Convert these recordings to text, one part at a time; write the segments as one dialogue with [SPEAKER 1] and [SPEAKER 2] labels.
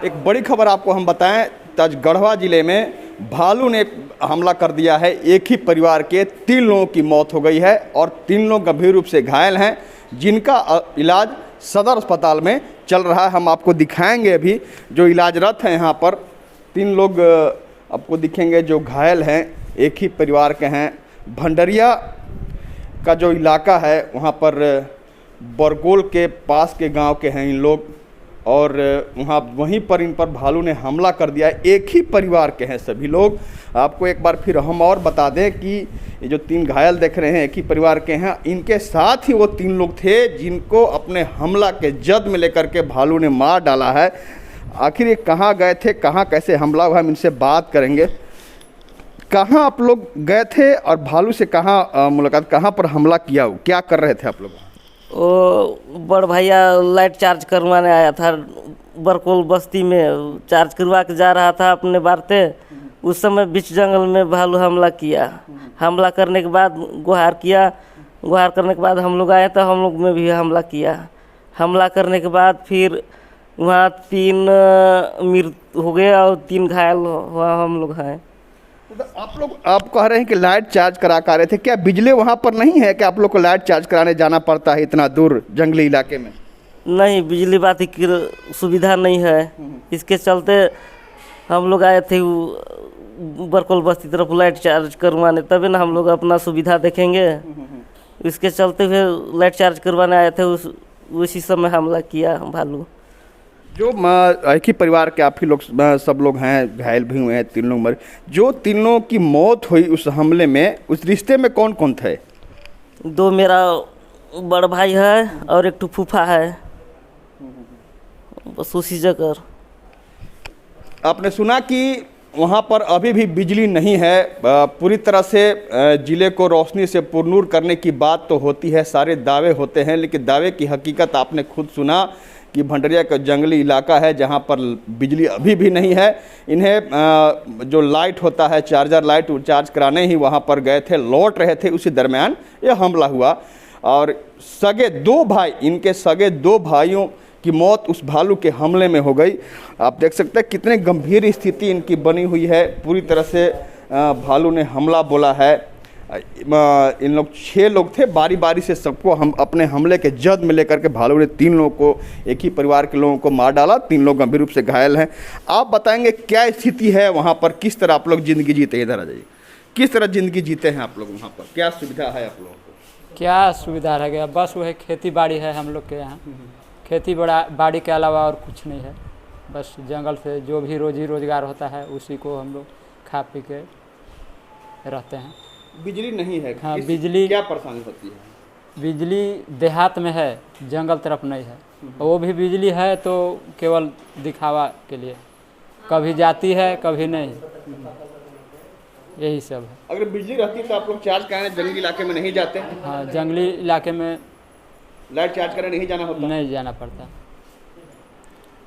[SPEAKER 1] एक बड़ी खबर आपको हम बताएं, गढ़वा जिले में भालू ने हमला कर दिया है। एक ही परिवार के 3 लोगों की मौत हो गई है और 3 लोग गंभीर रूप से घायल हैं, जिनका इलाज सदर अस्पताल में चल रहा है। हम आपको दिखाएंगे अभी जो इलाजरत हैं यहाँ पर। 3 लोग आपको दिखेंगे जो घायल हैं, एक ही परिवार के हैं। भंडरिया का जो इलाका है वहाँ पर बरगोल के पास के गांव के हैं इन लोग, और वहीं पर इन पर भालू ने हमला कर दिया है। एक ही परिवार के हैं सभी लोग। आपको एक बार फिर हम और बता दें कि ये जो 3 घायल देख रहे हैं एक ही परिवार के हैं। इनके साथ ही वो 3 लोग थे जिनको अपने हमला के जद में लेकर के भालू ने मार डाला है। आखिर ये कहाँ गए थे, कहाँ कैसे हमला हुआ, हम इनसे बात करेंगे। कहाँ आप लोग गए थे और भालू से कहाँ मुलाकात, कहाँ पर हमला किया, क्या कर रहे थे आप लोग?
[SPEAKER 2] वो बड़ भैया लाइट चार्ज करवाने आया था, बरकोल बस्ती में चार्ज करवा के जा रहा था अपने बारते। उस समय बीच जंगल में भालू हमला किया। हमला करने के बाद गुहार किया। गुहार करने के बाद हम लोग आए तो हम लोग में भी हमला किया। हमला करने के बाद फिर वहाँ 3 मृत हो गए और 3 घायल हुआ हम लोग हैं।
[SPEAKER 1] आप कह रहे हैं कि लाइट चार्ज करा कर रहे थे, क्या बिजली वहाँ पर नहीं है कि आप लोग को लाइट चार्ज कराने जाना पड़ता है इतना दूर जंगली इलाके में?
[SPEAKER 2] नहीं, बिजली बाती की सुविधा नहीं है। इसके चलते हम लोग आए थे बरकोल बस्ती तरफ लाइट चार्ज करवाने, तभी ना हम लोग अपना सुविधा देखेंगे। इसके चलते हुए लाइट चार्ज करवाने आए थे, उसी समय हमला किया भालू।
[SPEAKER 1] जो एक ही परिवार के आप ही लोग सब लोग हैं, घायल भी हुए हैं, 3 लोग मरे। जो 3 लोगों की मौत हुई उस हमले में, उस रिश्ते में कौन कौन थे?
[SPEAKER 2] 2 मेरा बड़ भाई है और एक फूफा है, बस उसी जगह।
[SPEAKER 1] आपने सुना कि वहाँ पर अभी भी बिजली नहीं है, पूरी तरह से ज़िले को रोशनी से पुरनूर करने की बात तो होती है, सारे दावे होते हैं, लेकिन दावे की हकीकत आपने खुद सुना कि भंडरिया का जंगली इलाका है जहाँ पर बिजली अभी भी नहीं है। इन्हें जो लाइट होता है, चार्जर लाइट, चार्ज कराने ही वहाँ पर गए थे, लौट रहे थे, उसी दरमियान ये हमला हुआ और सगे 2 भाई, इनके सगे 2 भाइयों की मौत उस भालू के हमले में हो गई। आप देख सकते हैं कितने गंभीर स्थिति इनकी बनी हुई है। पूरी तरह से भालू ने हमला बोला है। इन लोग 6 लोग थे, बारी बारी से सबको हम अपने हमले के जद में लेकर के भालू ने 3 लोगों को, एक ही परिवार के लोगों को मार डाला। 3 लोग गंभीर रूप से घायल हैं। आप बताएंगे क्या स्थिति है वहाँ पर, किस तरह आप लोग ज़िंदगी जीते? इधर आ जाइए। किस तरह ज़िंदगी जीते हैं आप लोग वहाँ पर, क्या सुविधा है आप लोगों को?
[SPEAKER 3] क्या सुविधा रह गया, बस वह खेती बाड़ी है हम लोग के यहाँ। खेती बाड़ी के अलावा और कुछ नहीं है। बस जंगल से जो भी रोजी रोजगार होता है उसी को हम लोग खा पी के रहते हैं।
[SPEAKER 1] बिजली नहीं है?
[SPEAKER 3] हाँ, बिजली
[SPEAKER 1] क्या परेशानी होती है?
[SPEAKER 3] बिजली देहात में है, जंगल तरफ नहीं है। वो भी बिजली है तो केवल दिखावा के लिए, कभी जाती है कभी नहीं, यही सब है।
[SPEAKER 1] अगर बिजली रहती तो आप लोग चार्ज कराने जंगली इलाके में नहीं जाते?
[SPEAKER 3] हाँ, जंगली इलाके में
[SPEAKER 1] लाइट चार्ज कराने नहीं जाना होता?
[SPEAKER 3] नहीं जाना पड़ता,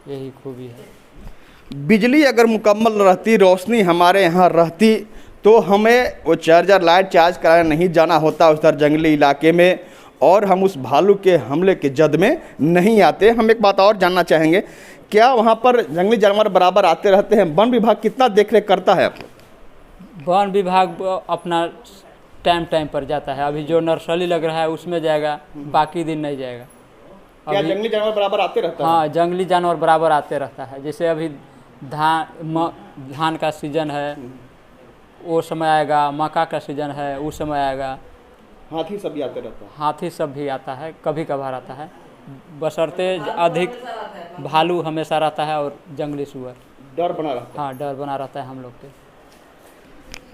[SPEAKER 3] यही खूबी है।
[SPEAKER 1] बिजली अगर मुकम्मल रहती, रोशनी हमारे यहाँ रहती, तो हमें वो चार्जर लाइट चार्ज कराने नहीं जाना होता उस जंगली इलाके में, और हम उस भालू के हमले के जद में नहीं आते। हम एक बात और जानना चाहेंगे, क्या वहाँ पर जंगली जानवर बराबर आते रहते हैं? वन विभाग कितना देखरेख करता है?
[SPEAKER 3] वन विभाग अपना टाइम पर जाता है। अभी जो नर्सरी लग रहा है उसमें जाएगा, बाकी दिन नहीं जाएगा।
[SPEAKER 1] क्या जंगली जानवर बराबर आते रहता है?
[SPEAKER 3] हाँ, जंगली जानवर बराबर आते रहता है। जैसे अभी धान का सीजन है, वो समय आएगा। मक्का का सीजन है, उस समय आएगा।
[SPEAKER 1] हाथी सब भी आते रहता है?
[SPEAKER 3] हाथी सब भी आता है, कभी कभार आता है, बशर्ते अधिक भालू हमेशा रहता है और जंगली सुअर।
[SPEAKER 1] डर बना रहता है?
[SPEAKER 3] हाँ, डर बना रहता है हम लोग के।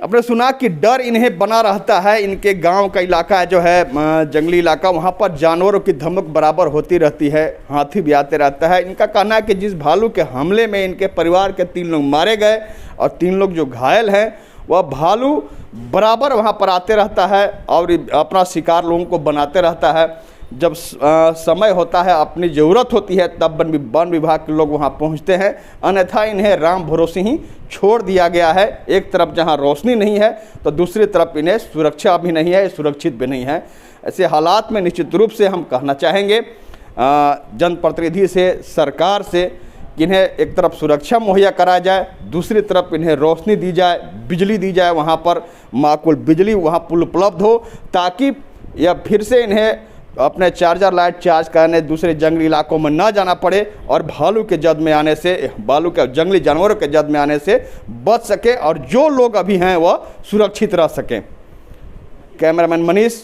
[SPEAKER 1] आपने सुना कि डर इन्हें बना रहता है। इनके गांव का इलाका जो है जंगली इलाका, वहाँ पर जानवरों की धमक बराबर होती रहती है, हाथी भी आते रहता है। इनका कहना है कि जिस भालू के हमले में इनके परिवार के 3 लोग मारे गए और 3 लोग जो घायल हैं, वह भालू बराबर वहाँ पर आते रहता है और अपना शिकार लोगों को बनाते रहता है। जब समय होता है, अपनी ज़रूरत होती है, तब वन विभाग के लोग वहाँ पहुँचते हैं, अन्यथा इन्हें राम भरोसे ही छोड़ दिया गया है। एक तरफ जहाँ रोशनी नहीं है तो दूसरी तरफ इन्हें सुरक्षा भी नहीं है, सुरक्षित भी नहीं है। ऐसे हालात में निश्चित रूप से हम कहना चाहेंगे जनप्रतिनिधि से, सरकार से कि इन्हें एक तरफ सुरक्षा मुहैया कराया जाए, दूसरी तरफ इन्हें रोशनी दी जाए, बिजली दी जाए, वहाँ पर माकूल बिजली वहाँ पुल उपलब्ध हो, ताकि यह फिर से इन्हें अपने चार्जर लाइट चार्ज करने दूसरे जंगली इलाकों में ना जाना पड़े और भालू के जद में आने से, भालू के जंगली जानवरों के जद में आने से बच सके और जो लोग अभी हैं वह सुरक्षित रह सकें। कैमरामैन मनीष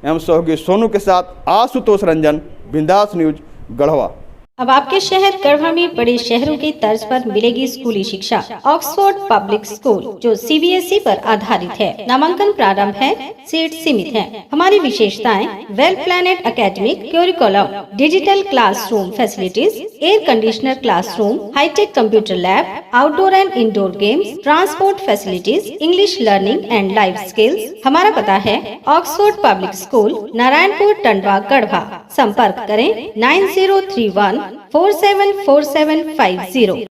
[SPEAKER 1] एवं सहयोगी सोनू के साथ आशुतोष रंजन, बिंदास न्यूज, गढ़वा।
[SPEAKER 4] अब आपके शहर गढ़वा में बड़े शहरों की तर्ज पर मिलेगी स्कूली शिक्षा। ऑक्सफोर्ड पब्लिक स्कूल जो सीबीएसई पर आधारित है। नामांकन प्रारंभ है, सीट सीमित है। हमारी विशेषताएं well planned academic curriculum, digital classroom facilities, air conditioner classroom, hi tech computer lab, outdoor and indoor games, transport facilities, English learning and life skills. हमारा पता है Oxford public school, Narayanpur, Tandwa, Garhwa. संपर्क करें 9031 474750।